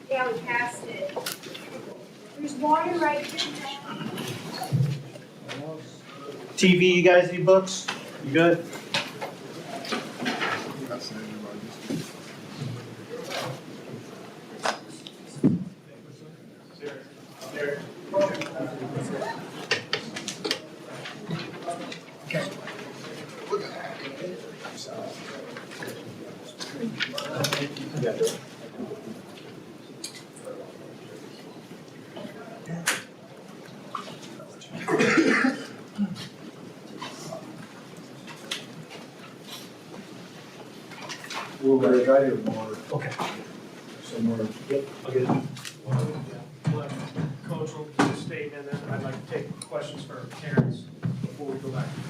Yeah, we passed it. There's water right there. TV, you guys need books? You good? We'll very guide you more. Okay. Somewhere. Yep, I'll get it. Coach will do a statement, and then I'd like to take questions for parents before we go back to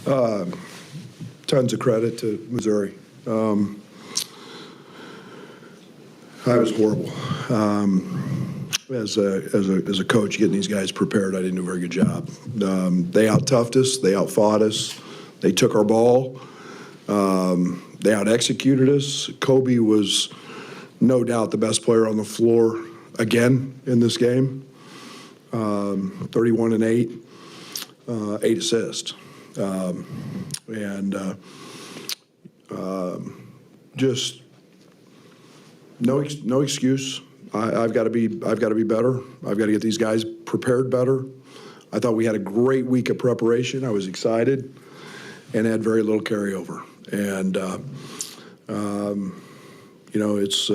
coach. Tons of credit to Missouri. I was horrible. As a coach, getting these guys prepared, I didn't do a very good job. They out-toughed us. They out-fought us. They took our ball. They out-executed us. Kobe was no doubt the best player on the floor again in this game. 31 and 8, 8 assists. Just no excuse. I've got to be better. I've got to get these guys prepared better. I thought we had a great week of preparation. I was excited, and had very little carryover. And it's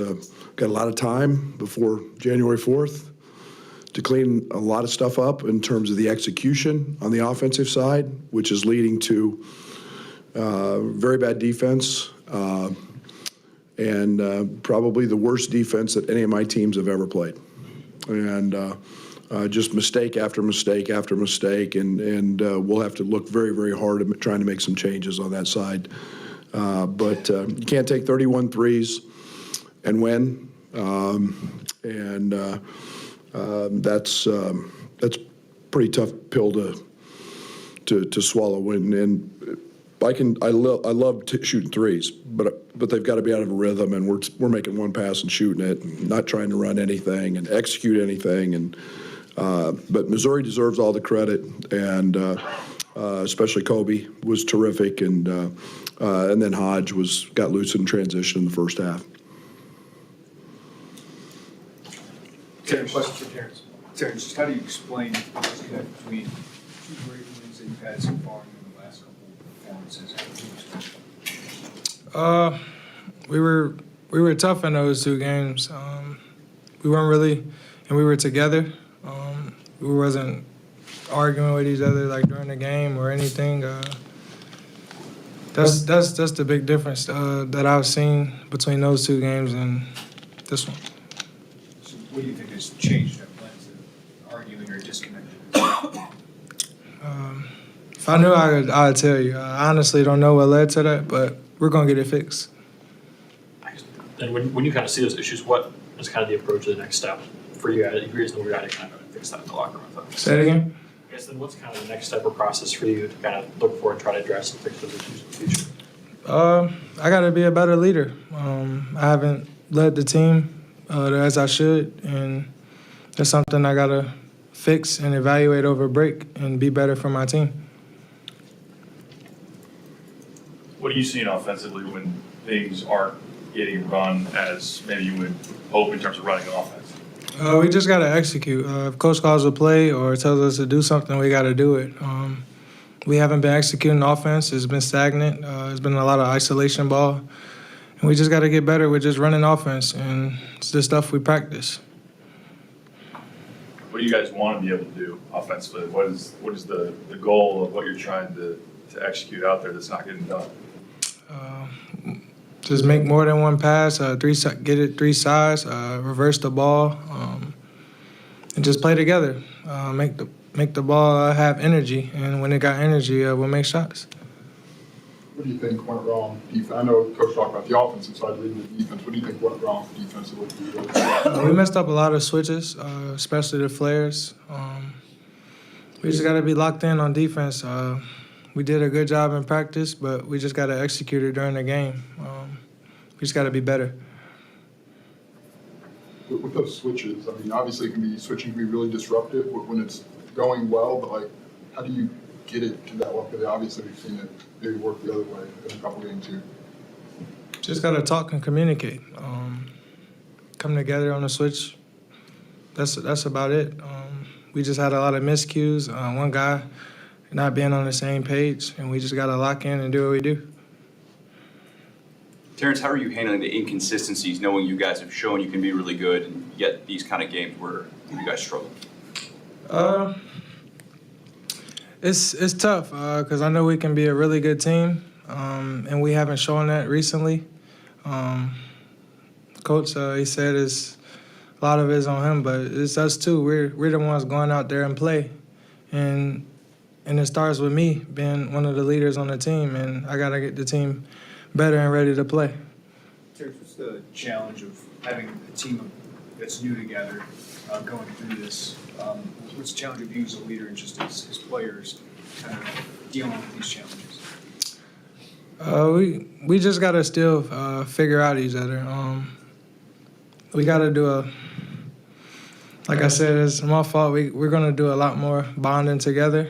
got a lot of time before January 4th to clean a lot of stuff up in terms of the execution on the offensive side, which is leading to very bad defense and probably the worst defense that any of my teams have ever played. And just mistake after mistake after mistake, and we'll have to look very, very hard at trying to make some changes on that side. But you can't take 31 threes and win. That's pretty tough pill to swallow. And I love shooting threes, but they've got to be out of a rhythm. And we're making one pass and shooting it, and not trying to run anything and execute anything. And but Missouri deserves all the credit, and especially Kobe was terrific, and then Hodge got loose in transition in the first half. Terrence, question for Terrence. Terrence, just how do you explain the disconnect between two great wins that you've had so far in the last couple of performances? We were tough in those two games. We weren't really, and we were together. We wasn't arguing with each other like during the game or anything. That's the big difference that I've seen between those two games and this one. So what do you think has changed that blend of arguing or disconnected? If I knew, I'd tell you. I honestly don't know what led to that, but we're going to get it fixed. And when you kind of see those issues, what is kind of the approach to the next step for you guys? You guys know we're going to kind of fix that in the locker room. Say it again? I guess then what's kind of the next step or process for you to kind of look for and try to address and fix those issues in the future? I got to be a better leader. I haven't led the team as I should, and that's something I got to fix and evaluate over break and be better for my team. What are you seeing offensively when things aren't getting run as maybe you would hope in terms of running an offense? We just got to execute. If coach calls a play or tells us to do something, we got to do it. We haven't been executing offense. It's been stagnant. It's been a lot of isolation ball. And we just got to get better with just running offense, and it's the stuff we practice. What do you guys want to be able to do offensively? What is the goal of what you're trying to execute out there that's not getting done? Just make more than one pass, get it three sides, reverse the ball, and just play together. Make the ball have energy, and when it got energy, we'll make shots. What do you think went wrong? I know Coach talked about the offensive side leading the defense. What do you think went wrong defensively? We messed up a lot of switches, especially the flares. We just got to be locked in on defense. We did a good job in practice, but we just got to execute it during the game. We just got to be better. With those switches, I mean, obviously switching can be really disruptive when it's going well, but like, how do you get it to that level? Because obviously we've seen it maybe work the other way in a couple games too. Just got to talk and communicate. Come together on the switch. That's about it. We just had a lot of miscues. One guy not being on the same page, and we just got to lock in and do what we do. Terrence, how are you handling the inconsistencies, knowing you guys have shown you can be really good, and yet these kind of games where you guys struggle? It's tough because I know we can be a really good team, and we haven't shown that recently. Coach, he said a lot of it is on him, but it's us too. We're the ones going out there and play, and it starts with me being one of the leaders on the team, and I gotta get the team better and ready to play. Terrence, what's the challenge of having a team that's new together, going through this? What's the challenge of you as a leader and just as players kind of dealing with these challenges? We just gotta still figure out each other. We gotta do like I said, it's my fault. We're gonna do a lot more bonding together,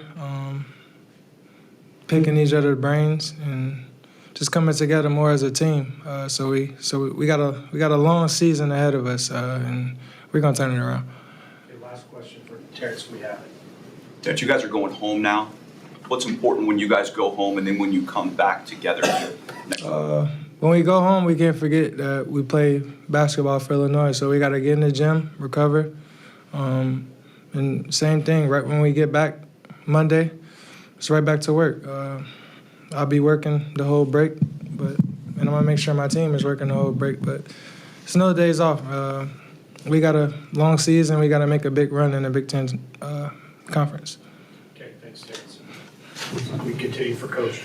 picking each other's brains and just coming together more as a team. So we got a long season ahead of us, and we're gonna turn it around. Okay, last question for Terrence, we have it. Terrence, you guys are going home now. What's important when you guys go home and then when you come back together next week? When we go home, we can't forget that we play basketball for Illinois, so we got to get in the gym, recover. And same thing, right when we get back Monday, it's right back to work. I'll be working the whole break, and I'm going to make sure my team is working the whole break, but it's no days off. We got a long season. We got to make a big run in the Big Ten conference. Okay, thanks, Terrence. We continue for Coach.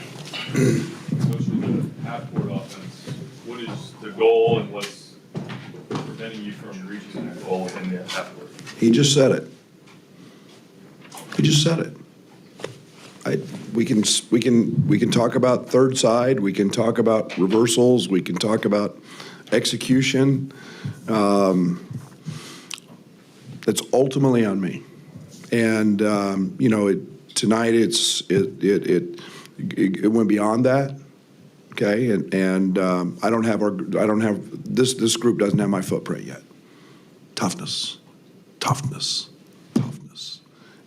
Coach, with the half-court offense, what is the goal and what's preventing you from reaching that goal in the half-court? He just said it. He just said it. We can talk about third side. We can talk about reversals. We can talk about execution. That's ultimately on me. And tonight it went beyond that. Okay, and I don't have this group doesn't have my footprint yet. Toughness.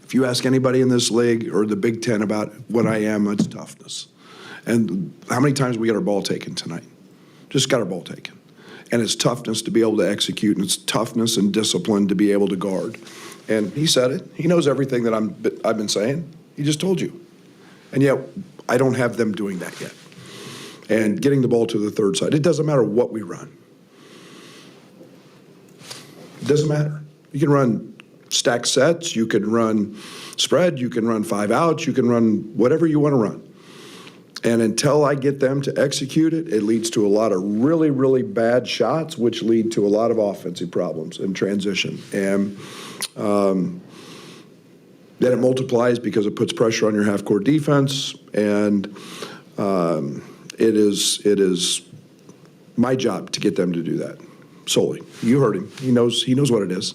If you ask anybody in this league or the Big Ten about what I am, it's toughness. And how many times we got our ball taken tonight? Just got our ball taken. And it's toughness to be able to execute, and it's toughness and discipline to be able to guard. And he said it. He knows everything that I've been saying. He just told you. And yet, I don't have them doing that yet. And getting the ball to the third side. It doesn't matter what we run. It doesn't matter. You can run stack sets, you can run spread, you can run 5 outs, you can run whatever you want to run. And until I get them to execute it, it leads to a lot of really, really bad shots, which lead to a lot of offensive problems in transition. And then it multiplies because it puts pressure on your half-court defense, and it is my job to get them to do that solely. You heard him. He knows what it is.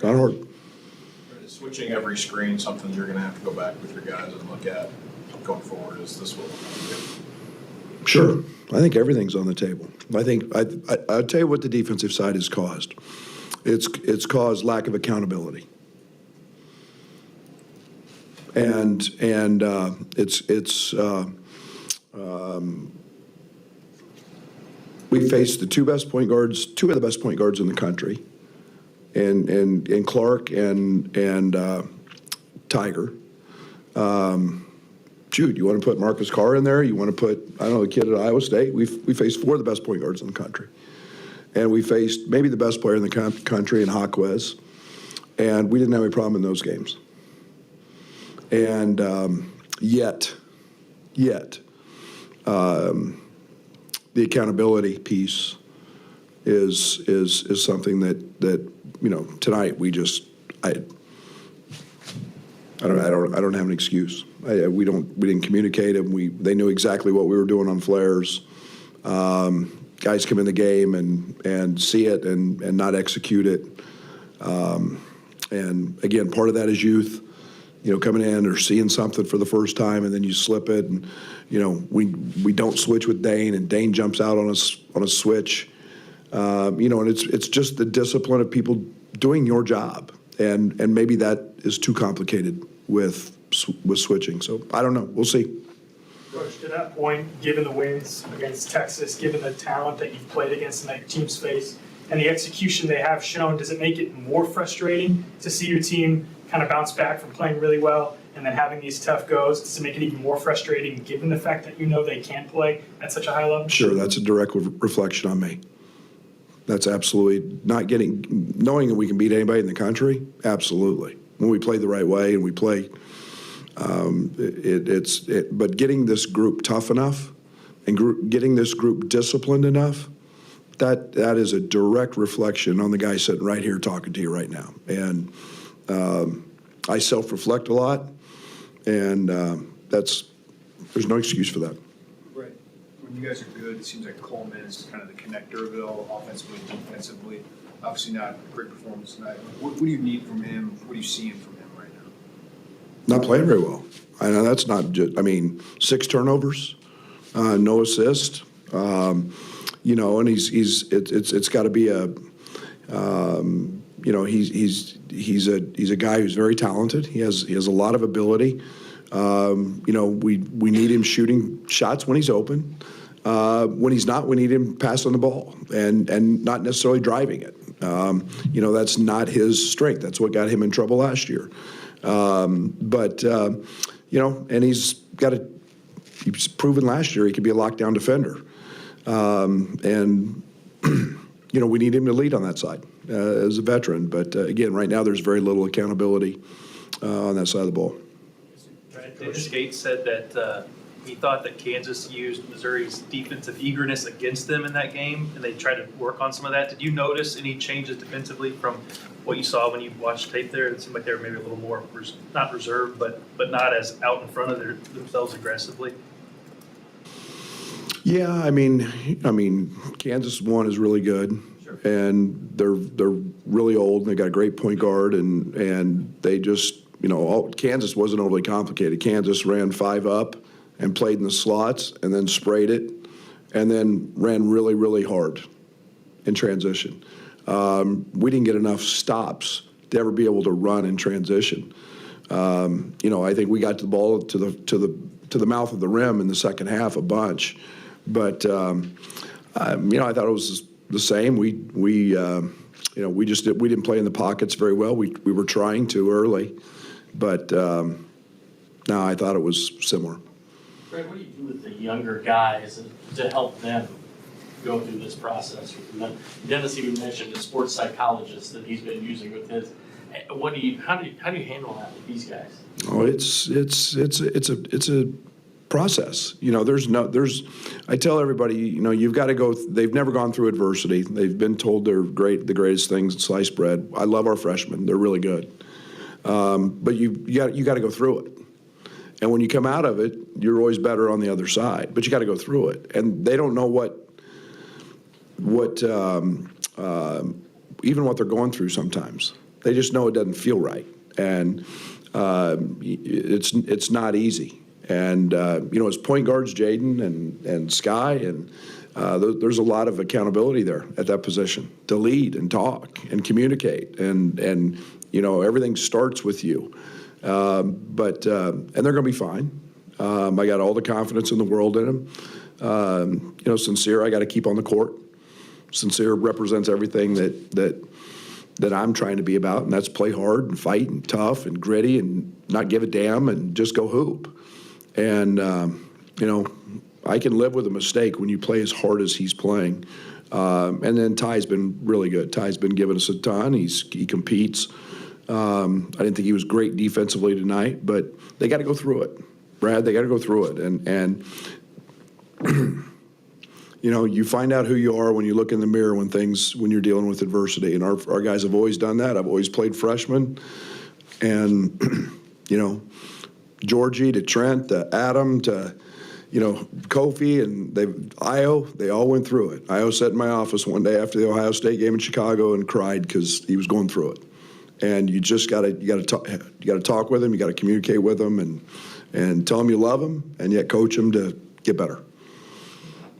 Not hard. Is switching every screen something you're going to have to go back with your guys and look at going forward? Is this what we're going to do? Sure. I think everything's on the table. I'll tell you what the defensive side has caused. It's caused lack of accountability. And we faced the two of the best point guards in the country, and Clark and Tiger. Jude, you want to put Marcus Carr in there? You want to put, I don't know, the kid at Iowa State? We faced 4 of the best point guards in the country. And we faced maybe the best player in the country in Jaquez. And we didn't have any problem in those games. And yet, the accountability piece is something that tonight we just I don't have an excuse. We didn't communicate, and they knew exactly what we were doing on flares. guys come in the game and see it and not execute it. And again, part of that is youth, coming in or seeing something for the first time, and then you slip it. And we don't switch with Dane, and Dane jumps out on a switch. And it's just the discipline of people doing your job, and maybe that is too complicated with switching. So I don't know. We'll see. Coach, to that point, given the wins against Texas, given the talent that you've played against and that your team's faced, and the execution they have shown, does it make it more frustrating to see your team kind of bounce back from playing really well and then having these tough goes? Does it make it even more frustrating given the fact that they can't play at such a high level? Sure, that's a direct reflection on me. That's absolutely knowing that we can beat anybody in the country, absolutely. When we play the right way and we play, but getting this group tough enough and getting this group disciplined enough, that is a direct reflection on the guy sitting right here talking to you right now. And I self-reflect a lot, and there's no excuse for that. Right. When you guys are good, it seems like Coleman is kind of the connector of it all, offensively, defensively. Obviously not a great performance tonight. What do you need from him? What are you seeing from him right now? Not playing very well. I know that's not just, 6 turnovers, no assist. And it's got to be he's a guy who's very talented. He has a lot of ability. We need him shooting shots when he's open. When he's not, we need him passing the ball and not necessarily driving it. That's not his strength. That's what got him in trouble last year. And he's proven last year he could be a lockdown defender. We need him to lead on that side as a veteran. But again, right now there's very little accountability on that side of the ball. Coach Gates said that he thought that Kansas used Missouri's defensive eagerness against them in that game, and they tried to work on some of that. Did you notice any changes defensively from what you saw when you watched tape there? It seemed like they were maybe a little more, not reserved, but not as out in front of themselves aggressively. Yeah, Kansas one is really good, sure. And they're really old, and they got a great point guard, and they just Kansas wasn't overly complicated. Kansas ran 5 up and played in the slots, and then sprayed it, and then ran really, really hard in transition. We didn't get enough stops to ever be able to run in transition. I think we got the ball to the mouth of the rim in the second half a bunch. But I thought it was the same. We didn't play in the pockets very well. We were trying to early, but no, I thought it was similar. Greg, what do you do with the younger guys to help them go through this process? Dennis even mentioned the sports psychologist that he's been using with his. How do you handle that with these guys? Oh, it's a process. I tell everybody, you've got to go. They've never gone through adversity. They've been told they're the greatest things in sliced bread. I love our freshmen. They're really good. But you got to go through it. And when you come out of it, you're always better on the other side. But you got to go through it. And they don't know even what they're going through sometimes. They just know it doesn't feel right. And it's not easy. And, as point guards, Jaden and Sky, and there's a lot of accountability there at that position to lead and talk and communicate. And everything starts with you. And they're going to be fine. I got all the confidence in the world in them. Sincere, I got to keep on the court. Sincere represents everything that I'm trying to be about, and that's play hard and fight and tough and gritty and not give a damn and just go hoop. And, I can live with a mistake when you play as hard as he's playing. And then Ty's been really good. Ty's been giving us a ton. He competes. I didn't think he was great defensively tonight, but they got to go through it, Brad. They got to go through it. And you find out who you are when you look in the mirror when you're dealing with adversity. And our guys have always done that. I've always played freshman. And, Georgie to Trent to Adam to, Kofi and Io, they all went through it. Io sat in my office one day after the Ohio State game in Chicago and cried because he was going through it. And you just got to talk with him. You got to communicate with him and tell him you love him, and yet coach him to get better.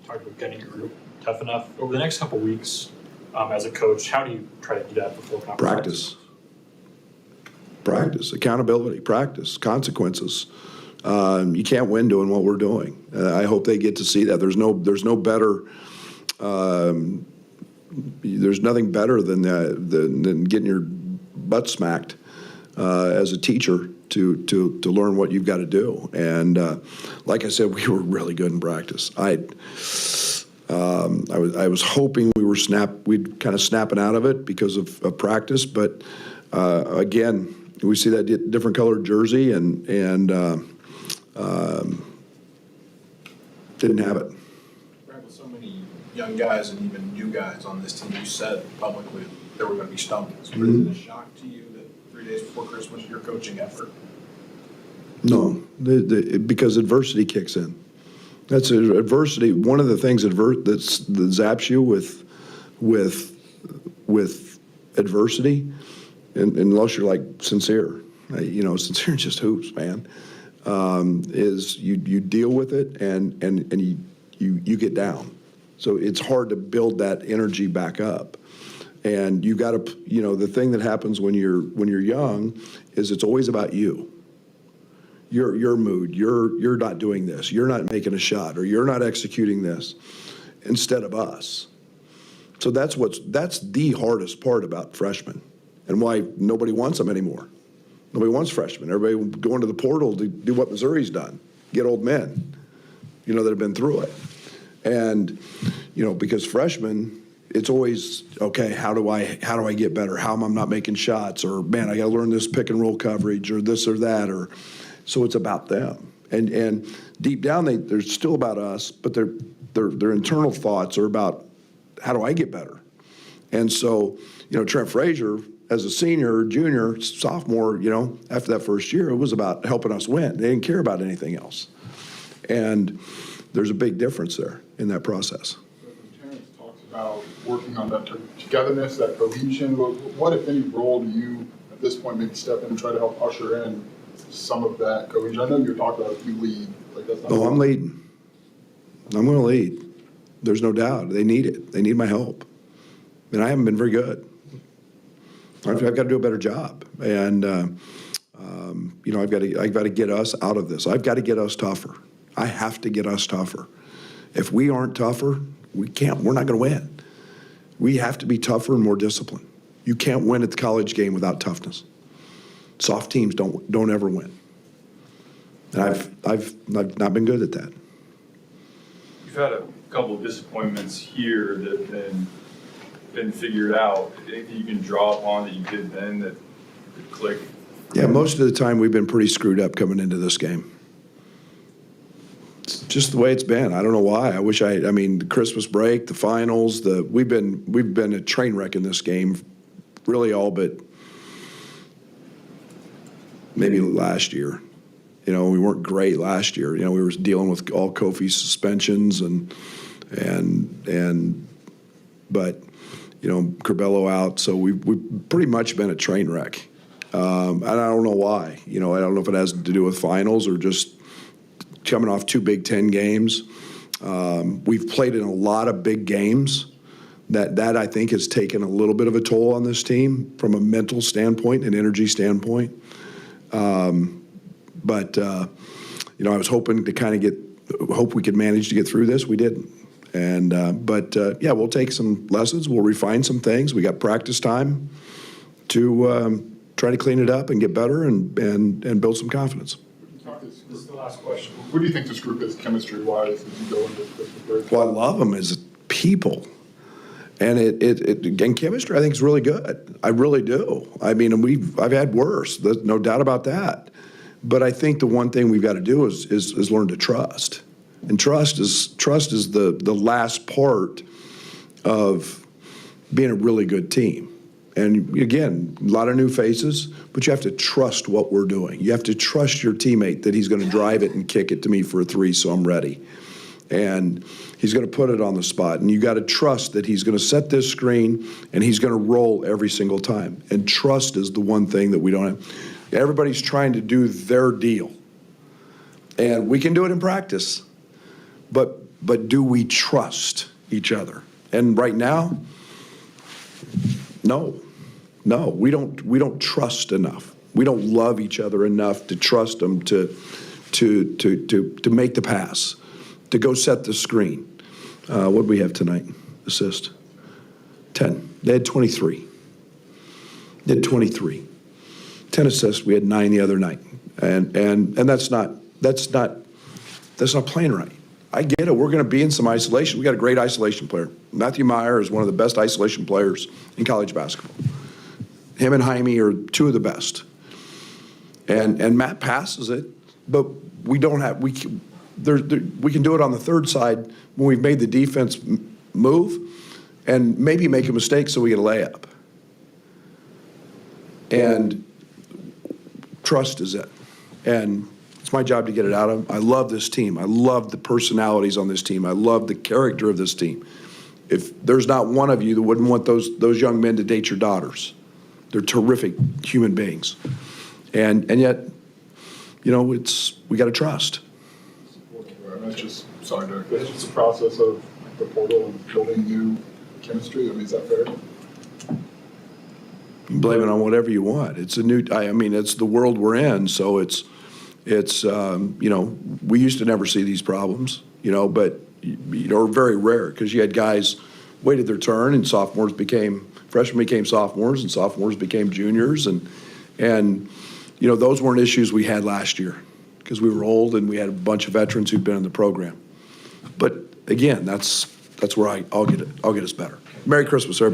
Talk about getting your group tough enough over the next couple of weeks. As a coach, how do you try to do that before conference? Practice, accountability, practice, consequences. You can't win doing what we're doing. I hope they get to see that. There's no better. There's nothing better than getting your butt smacked as a teacher to learn what you've got to do. And like I said, we were really good in practice. I was hoping we'd kind of snapping out of it because of practice, but again, we see that different colored jersey and didn't have it. Brad, with so many young guys and even new guys on this team, you said publicly there were going to be stumbles. But is it a shock to you that 3 days before Christmas, your coaching effort? No, because adversity kicks in. That's adversity. One of the things that zaps you with adversity, unless you're like sincere, sincere just hoops, man. Is you deal with it and you get down. So it's hard to build that energy back up. And you got to, the thing that happens when you're young is it's always about you. Your mood. You're not doing this. You're not making a shot, or you're not executing this, instead of us. So that's the hardest part about freshmen, and why nobody wants them anymore. Nobody wants freshmen. Everybody going to the portal to do what Missouri's done, get old men, that have been through it. And because freshmen, it's always, okay, how do I get better? How am I not making shots? Or, man, I got to learn this pick and roll coverage, or this or that, or so it's about them. And deep down, they're still about us, but their internal thoughts are about, how do I get better? And so, Trent Frazier, as a senior, junior, sophomore, after that first year, it was about helping us win. They didn't care about anything else. And there's a big difference there in that process. Terrence talks about working on that togetherness, that cohesion. What, if any, role do you, at this point, maybe step in and try to help usher in some of that cohesion? I know you're talking about if you lead. I'm leading. I'm going to lead. There's no doubt. They need it. They need my help. And I haven't been very good. I've got to do a better job. And, I've got to get us out of this. I've got to get us tougher. I have to get us tougher. If we aren't tougher, we're not going to win. We have to be tougher and more disciplined. You can't win at the college game without toughness. Soft teams don't ever win. And I've not been good at that. You've had a couple of disappointments here that have been figured out. Anything you can draw upon that you did then that could click? Yeah, most of the time we've been pretty screwed up coming into this game. It's just the way it's been. I don't know why. The Christmas break, the finals, we've been a train wreck in this game, really all but maybe last year. We weren't great last year. We were dealing with all Kofi's suspensions but Curbelo out, so we've pretty much been a train wreck. And I don't know why. I don't know if it has to do with finals or just coming off 2 Big Ten games. We've played in a lot of big games. That I think has taken a little bit of a toll on this team from a mental standpoint and energy standpoint. But I was hoping to hope we could manage to get through this. We didn't. And we'll take some lessons. We'll refine some things. We got practice time to try to clean it up and get better and build some confidence. This is the last question. What do you think this group is chemistry-wise as you go into this third? Well, I love them as people. And and chemistry, I think, is really good. I really do. I've had worse. There's no doubt about that. But I think the one thing we've got to do is learn to trust. And trust is the last part of being a really good team. And again, a lot of new faces, but you have to trust what we're doing. You have to trust your teammate that he's going to drive it and kick it to me for a 3, so I'm ready. And he's going to put it on the spot. And you got to trust that he's going to set this screen and he's going to roll every single time. And trust is the one thing that we don't have. Everybody's trying to do their deal. And we can do it in practice. But do we trust each other? And right now, no, we don't trust enough. We don't love each other enough to trust them to make the pass, to go set the screen. What did we have tonight? Assist. 10. They had 23. They had 23. 10 assists. We had 9 the other night, and that's not playing right. I get it. We're going to be in some isolation. We got a great isolation player. Matthew Meyer is one of the best isolation players in college basketball. Him and Jaime are 2 of the best. And Matt passes it, but we don't have we can do it on the third side when we've made the defense move and maybe make a mistake so we get a layup. And trust is it. And it's my job to get it out of them. I love this team. I love the personalities on this team. I love the character of this team. If there's not one of you that wouldn't want those young men to date your daughters, they're terrific human beings. And yet, you know, we got to trust. That's just, sorry, Derek, that's just a process of the portal and building new chemistry. I mean, is that fair? You blame it on whatever you want. It's a new, I mean, it's the world we're in, so it's you know, we used to never see these problems, you know, but, you know, very rare because you had guys waited their turn and freshmen became sophomores and sophomores became juniors. And you know, those weren't issues we had last year because we were old and we had a bunch of veterans who'd been in the program. But again, that's where I'll get us better. Merry Christmas, everybody.